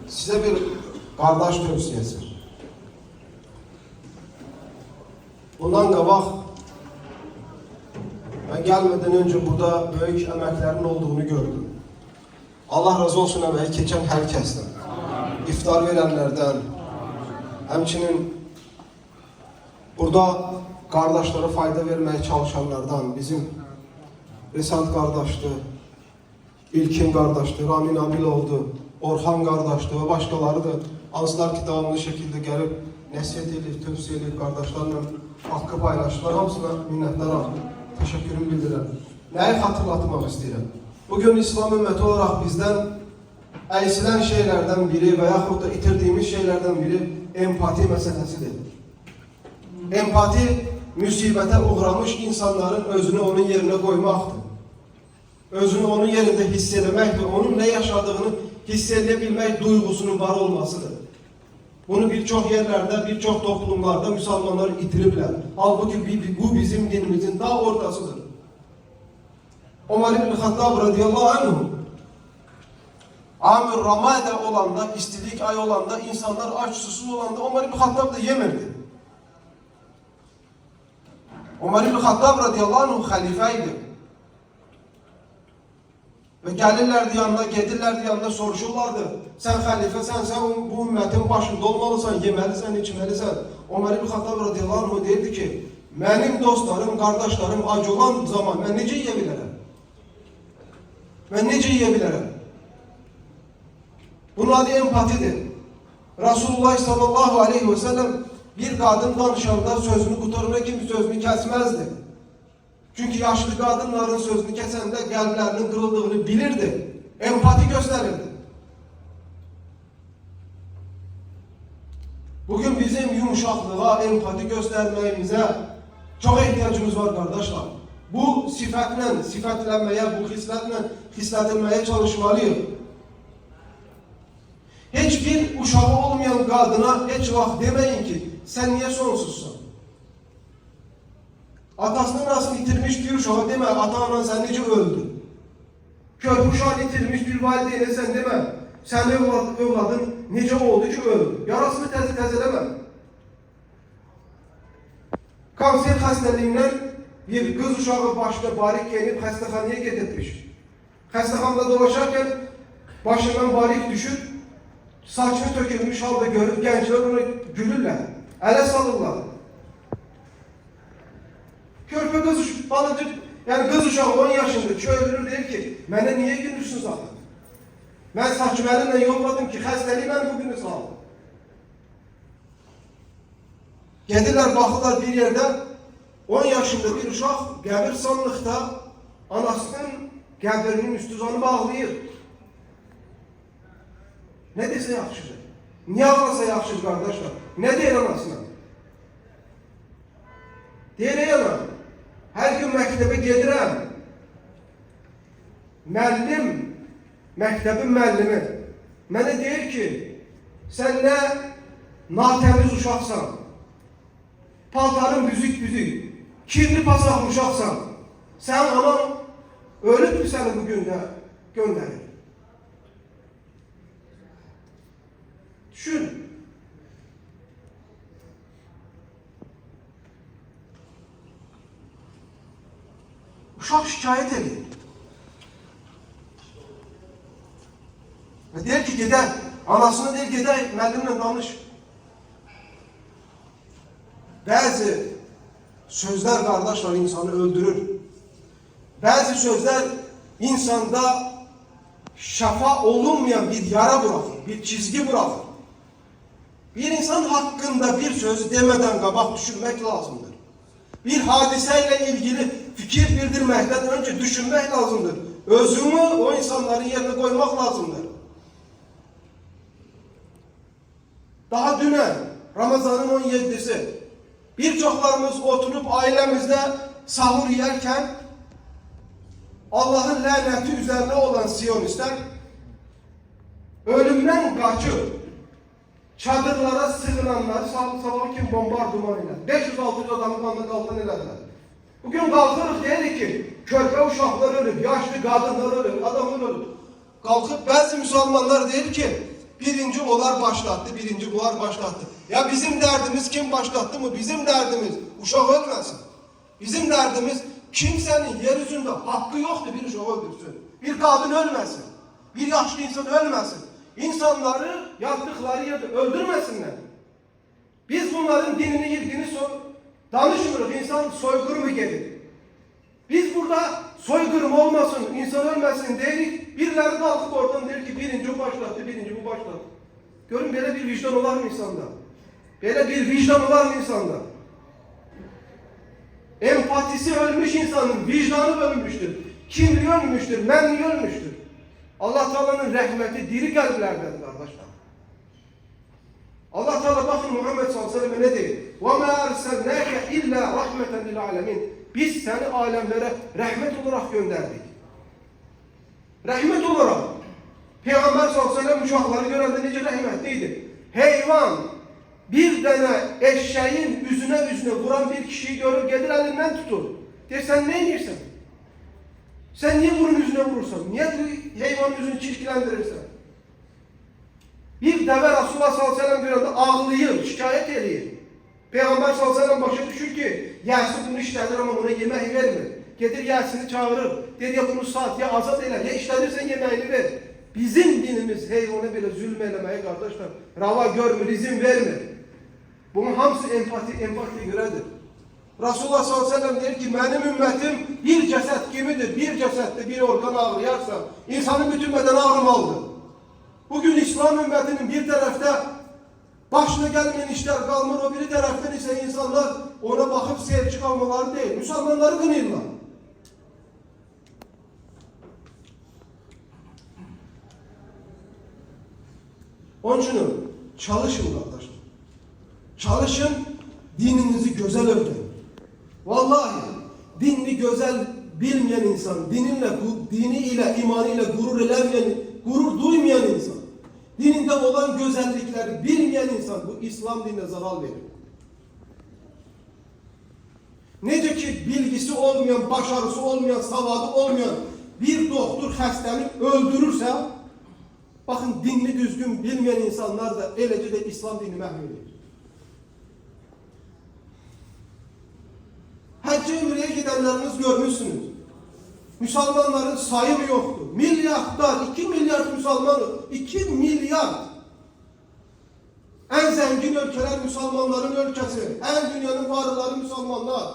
Size bir kardeş tövsiyesi. Bundan qabaq ben gelmeden önce burada büyük emeklerin olduğunu gördüm. Allah razı olsun emeği geçen herkesten. İftar verenlerden, həmçinin burada kardeşlere fayda vermeye çalışanlardan, bizim Resant kardeşti, İlkin kardeşti, Ramin Abilovdu, Orhan kardeşti ve başkaları da azlar ki devamlı şekilde gelip nəsihət edir, tövsiye edir, kardeşlerle hakkı paylaştılar. Hamısına minnetdaram, teşekkürümü bildirirəm. Neyi hatırlatmak istəyirəm? Bugün İslam ümmeti olarak bizden əysilən şeylerden biri veya da itirdiğimiz şeylerden biri empati meselesidir. Empati, müsibete uğramış insanların özünü onun yerine koymaktır. Özünü onun yerinde hissetmek ve onun ne yaşadığını hissedebilmek duygusunun var olmasıdır. Bunu birçok yerlerde, birçok toplumlarda Müslümanlar itiribler. Halbuki bu bizim dinimizin daha ortasıdır. Ömer ibn Hattab radıyallahu anh Amir Ramade olanda, istilik ay olanda, insanlar aç susuz olanda Ömer ibn Hattab da yemirdi. Ömer ibn Hattab radıyallahu anh halifeydi. Ve gelirlerdi yanına, gedirlerdi yanına, soruşurlardı. Sen halifesen, sen bu ümmetin başında olmalısan, yemelisən, içmelisən. Ömer ibn Hattab radıyallahu anh derdi ki, benim dostlarım, kardeşlerim acı olan zaman ben nece yiyebilirim? Ben nece yiyebilirim? Bunun adı empatidir. Resulullah sallallahu aleyhi ve sellem bir kadın danışanda sözünü kutarına kimi sözünü kesmezdi. Çünkü yaşlı kadınların sözünü kesende kalplerinin kırıldığını bilirdi. Empati gösterirdi. Bugün bizim yumuşaklığa, empati göstermemize çok ihtiyacımız var kardeşler. Bu sıfatla, sıfatlanmaya, bu hisletilmeye çalışmalıyız. Hiçbir uşağı olmayan kadına hiç vaxt demeyin ki, sen niye sonsuzsun? Atasının anasını itirmiş bir uşağı deme, ata-anan sen nece öldü? Körpe uşağı itirmiş bir valideyne sen deme, sen evladın nece oldu ki öldü? Yarasını təzəleme. Kanser xəstəliyindən bir kız uşağı başına barik gelip xəstəxanaya getirmiş. Xəstəxanada dolaşarken başından barik düşüp, saçını tökülmüş halde görüp gençler ona gülürler, ele salırlar. Körpe kız balıcı, yani kız uşağı 10 yaşında çöldürür der ki, mənə niye gülürsün zaten? Ben saçımı elimle yolladım ki, xəstəliyi ben bugünü sağladım. Gedirler baxırlar bir yerde, 10 yaşında bir uşaq qəbirstanlıqda anasının qəbrinin üstü uzanı bağlayır. Ne dese yaxşıdır? Niye ağlasa yaxşıdır kardeşler? Ne deyir anasına? Deyir ey ana, her gün məktəbə gedirəm. Müəllim, məktəbin müəllimi mənə deyir ki, sen ne natəmiz uşaqsan, paltarın büzük, kirli pasaqlı uşaqsan, sen anan ölüb səni bugün də göndərir. Düşün. Uşaq şikayet ediyor. Ve der ki gider, anasını der gider, müəllimle danış. Bazı sözler kardeşler insanı öldürür. Bazı sözler insanda şafa olunmayan bir yara bırakır, bir çizgi bırakır. Bir insan hakkında bir söz demeden qabaq düşünmek lazımdır. Bir hadiseyle ilgili fikir bildirmekten önce düşünmek lazımdır. Özümü o insanların yerine koymak lazımdır. Daha düne Ramazan'ın 17'si birçoklarımız oturup ailemizde sahur yerken Allah'ın laneti üzerine olan Siyonistler ölümden kaçıp çadırlara sığınanları sabah kim bombardıman ile 500-600 adamı kanlı kaldan elediler. Bugün kalkırız dedik ki körpe uşaklar ölür, yaşlı kadınlar ölür, adamlar ölür. Kalkıp bazı Müslümanlar der ki Birinci onlar başlattı, birinci bunlar başlattı. Ya bizim derdimiz kim başlattı mı? Bizim derdimiz uşaq ölmesin. Bizim derdimiz kimsenin yeryüzünde hakkı yoktu bir uşaq öldürsün. Bir kadın ölmesin. Bir yaşlı insan ölmesin. İnsanları yaptıkları yerde öldürmesinler. Biz bunların dinini, ilgini danışmıyoruz. İnsan soykırımı gelir. Biz burada soykırım olmasın, insan ölmesin dedik. Birileri kalkıp oradan der ki birinci o başlattı, birinci bu başlattı. Görün böyle bir vicdan olar mı insanda? Böyle bir vicdan olar mı insanda? Empatisi ölmüş insanın vicdanı ölmüştür. Kimliği ölmüştür, menliği ölmüştür. Allah Teala'nın rahmeti diri kalplerdendir arkadaşlar. Allah Teala bakın Muhammed sallallahu aleyhi ve sellem ne diyor? وَمَا أَرْسَلْنَاكَ اِلَّا رَحْمَةً لِلْعَالَمِينَ Biz seni alemlere rahmet olarak gönderdik. Rahmet olarak. Peygamber sallallahu aleyhi ve sellem uşakları görende nece rahmetliydi. Heyvan bir tane eşeğin yüzüne vuran bir kişiyi görür, gelir elinden tutur. Der sen ne yersen? Sen niye bunun yüzüne vurursan? Niye hayvanın yüzünü çirkilendirirsen? Bir deve Resulullah sallallahu aleyhi ve sellem görende ağlayır, şikayet ediyor. Peygamber sallallahu aleyhi ve sellem başa düşür ki Yasin bunu işledir ama buna yemeği vermir. Getir Yasin'i çağırır. Der ya bunu sat ya azat eyle. Ya işledirsen yemeğini ver. Bizim dinimiz heyvana böyle zulmelemeye kardeşler. Rava görmür, izin vermir. Bunun hamısı empati göredir. Resulullah sallallahu aleyhi ve sellem der ki benim ümmetim bir ceset gibidir. Bir cesette bir organ ağrıyarsa insanın bütün bedeni ağrımalıdır. Bugün İslam ümmetinin bir tarafta başına gelmeyen işler kalmır, o biri taraftan ise insanlar ona bakıp seyirci kalmaları değil. Müslümanları kınıyorlar. Onun için çalışın kardeşler. Çalışın, dininizi güzel öğrenin. Vallahi dinini güzel bilmeyen insan, diniyle, imanıyla gurur duymayan insan, dininde olan güzellikleri bilmeyen insan bu İslam dinine zarar verir. Nece ki bilgisi olmayan, başarısı olmayan, savadı olmayan bir doktor hastani öldürürse, bakın dinini düzgün bilmeyen insanlar da eləcə de İslam dini məhv edir. Həcce ümreye gidenleriniz görmüşsünüz. Müslümanların sayımı yoktu. Milyarlar, 2 milyar Müslümanı, 2 milyar. En zengin ülkeler Müslümanların ülkesi. En dünyanın varlıkları Müslümanlar.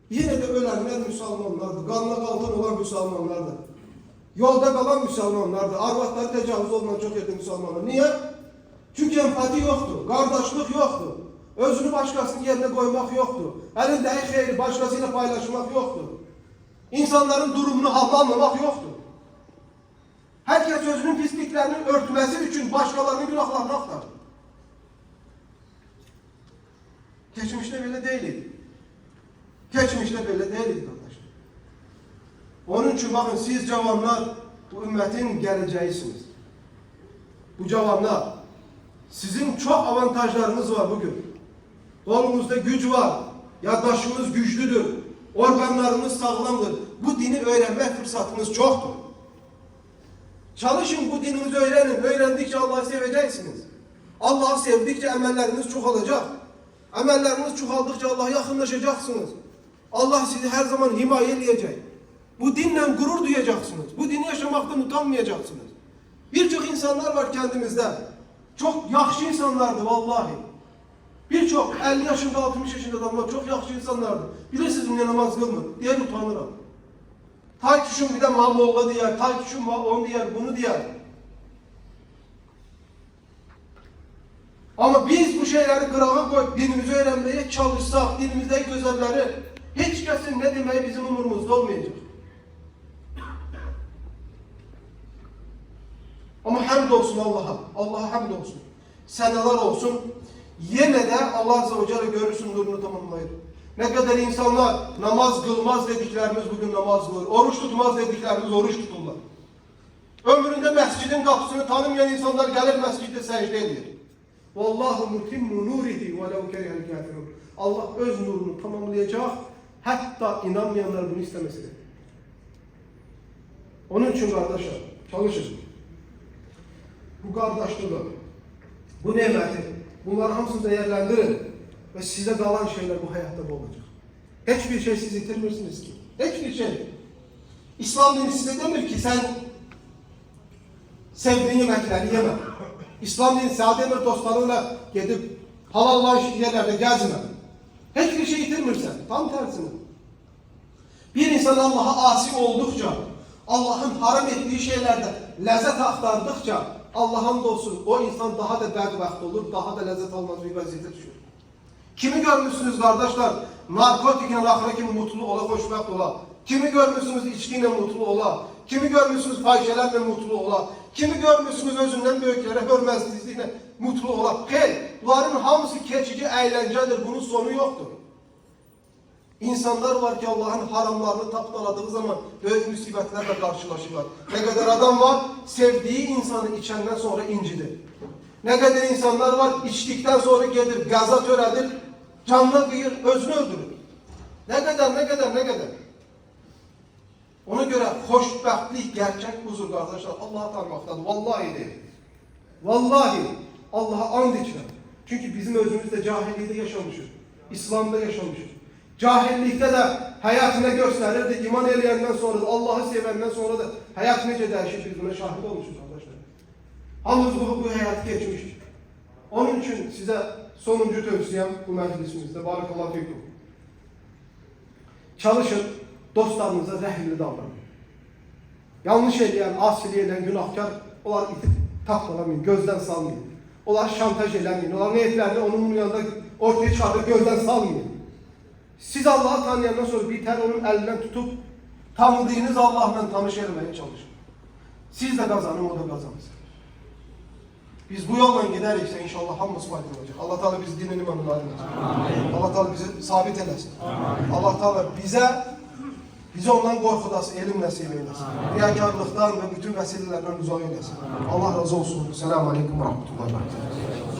Yine de ölenler Müslümanlardı. Kanla kalkan olan Müslümanlardı. Yolda kalan Müslümanlardı. Arvatları tecavüz olunan çok yerde Müslümanlar. Niye? Çünkü empati yoktu. Kardeşlik yoktu. Özünü başkasının yerine koymak yoktu. Elindeki xeyri başkasıyla paylaşmak yoktu. İnsanların durumunu hallanmamak yoktu. Herkes özünün pisliklerinin örtmesi için başkalarının günahlarını aktardı. Geçmişte böyle değildi. Geçmişte böyle değildi kardeşler. Onun için bakın siz cavanlar bu ümmetin geleceğisiniz. Bu cavanlar sizin çok avantajlarınız var bugün. Kolunuzda güç var. Yaddaşınız güçlüdür. Organlarınız sağlamdır. Bu dini öğrenme fırsatınız çoktur. Çalışın bu dininizi öğrenin. Öğrendikçe Allah'ı seveceksiniz. Allah'ı sevdikçe emelleriniz çoğalacak. Emelleriniz çoğaldıkça Allah'a yakınlaşacaksınız. Allah sizi her zaman himaye edecek. Bu dinle gurur duyacaksınız. Bu dini yaşamaktan utanmayacaksınız. Birçok insanlar var kendimizde. Çok yaxşı insanlardı vallahi. Birçok 50 yaşında, 60 yaşında adamlar çok yaxşı insanlardı. Bilirsiniz ne namaz kılmır diye utanırım. Tay tuşum bir de Molla diyer, tay tuşum onu diyer, bunu diyer. Ama biz bu şeyleri kırağa koyup dinimizi öğrenmeye çalışsak, dinimizdeki güzelleri hiç kesin ne demeyi bizim umurumuzda olmayacak. Ama hamdolsun Allah'a. Allah'a hamdolsun. Seneler olsun. Yine de Allah Azze ve Celle görürsün nurunu tamamlayır. Ne kadar insanlar namaz kılmaz dediklerimiz bugün namaz kılır. Oruç tutmaz dediklerimiz oruç tuturlar. Ömründe mescidin kapısını tanımayan insanlar gelir mescidde secde ediyor. Vallahu mutimmu nurihi ve lev kerihel kafirun. Allah öz nurunu tamamlayacak. Hatta inanmayanlar bunu istemesidir. Onun için kardeşler çalışın. bu kardeşliği, bu nemeti, bunları hamısını değerlendirin ve size kalan şeyler bu hayatta bu olacak. Hiçbir şey siz yitirmirsiniz ki. Hiçbir şey. İslam dini size demir ki sen sevdiğin yemekleri yeme. İslam dini size demir dostlarıyla gidip halallaşmış yerlerde gezme. Hiçbir şey yitirmirsen. Tam tersine. Bir insan Allah'a asi oldukça, Allah'ın haram ettiği şeylerde lezzet aktardıkça, Allah'ın olsun o insan daha da bedbaht olur, daha da lezzet almaz bir vaziyete düşür. Kimi görmüşsünüz kardeşler? Narkotikle, rakı kimi mutlu ola, hoşbəxt ola. Kimi görmüşsünüz içkiyle mutlu ola. Kimi görmüşsünüz fahişelerle mutlu ola. Kimi görmüşsünüz özünden büyüklere hörmezsizlikle mutlu ola. Hayır, bunların hamısı keçici eğlencedir, bunun sonu yoktur. İnsanlar var ki Allah'ın haramlarını tapdaladığı zaman büyük musibetlerle karşılaşırlar. Ne kadar adam var, sevdiği insanı içenden sonra incidir. Ne kadar insanlar var, içtikten sonra gelir, gaza töredir, canına kıyır, özünü öldürür. Ne kadar. Ona göre hoşbəxtlik, gerçek huzur kardeşler Allah'ı tanımaktadır. Vallahi değil. Vallahi Allah'a and içmem. Çünkü bizim özümüzde cahillikte yaşamışız. İslam'da yaşamışız. Cahillikte de hayatına gösterirdi. İman eləyəndən sonra da, Allah'ı sevenden sonra da hayat necə dəyişir biz buna şahit olmuşuz arkadaşlar. Hamımız bu hayatı geçmiş. Onun için size sonuncu tövsiyem bu meclisimizde. Barakallahu fikum. Çalışın, dostlarınıza rəhimli davranın. Yanlış edən, asili edən, günahkar, onlar itip tapdalamayın, gözden salmayın. Onlar şantaj eləməyin, onlar niyetlerini onun yanında ortaya çıkardığı gözden salmayın. Siz Allah'ı tanıyandan sonra biter onun elinden tutup tanıdığınız Allah'la tanış etmeye çalışın. Siz de kazanın, o da kazansın. Biz bu yolla giderikse inşallah hamımız faydalanacak. Allah Teala bizi dinini memnun eylesin. Allah Teala bizi sabit eylesin. Allah Teala bize ondan korkudası, elim nasip eylesin. Riyakarlıktan ve bütün vesilelerden uzak eylesin. Allah razı olsun. Selamun Aleyküm ve Rahmetullahi ve Berekatuhu.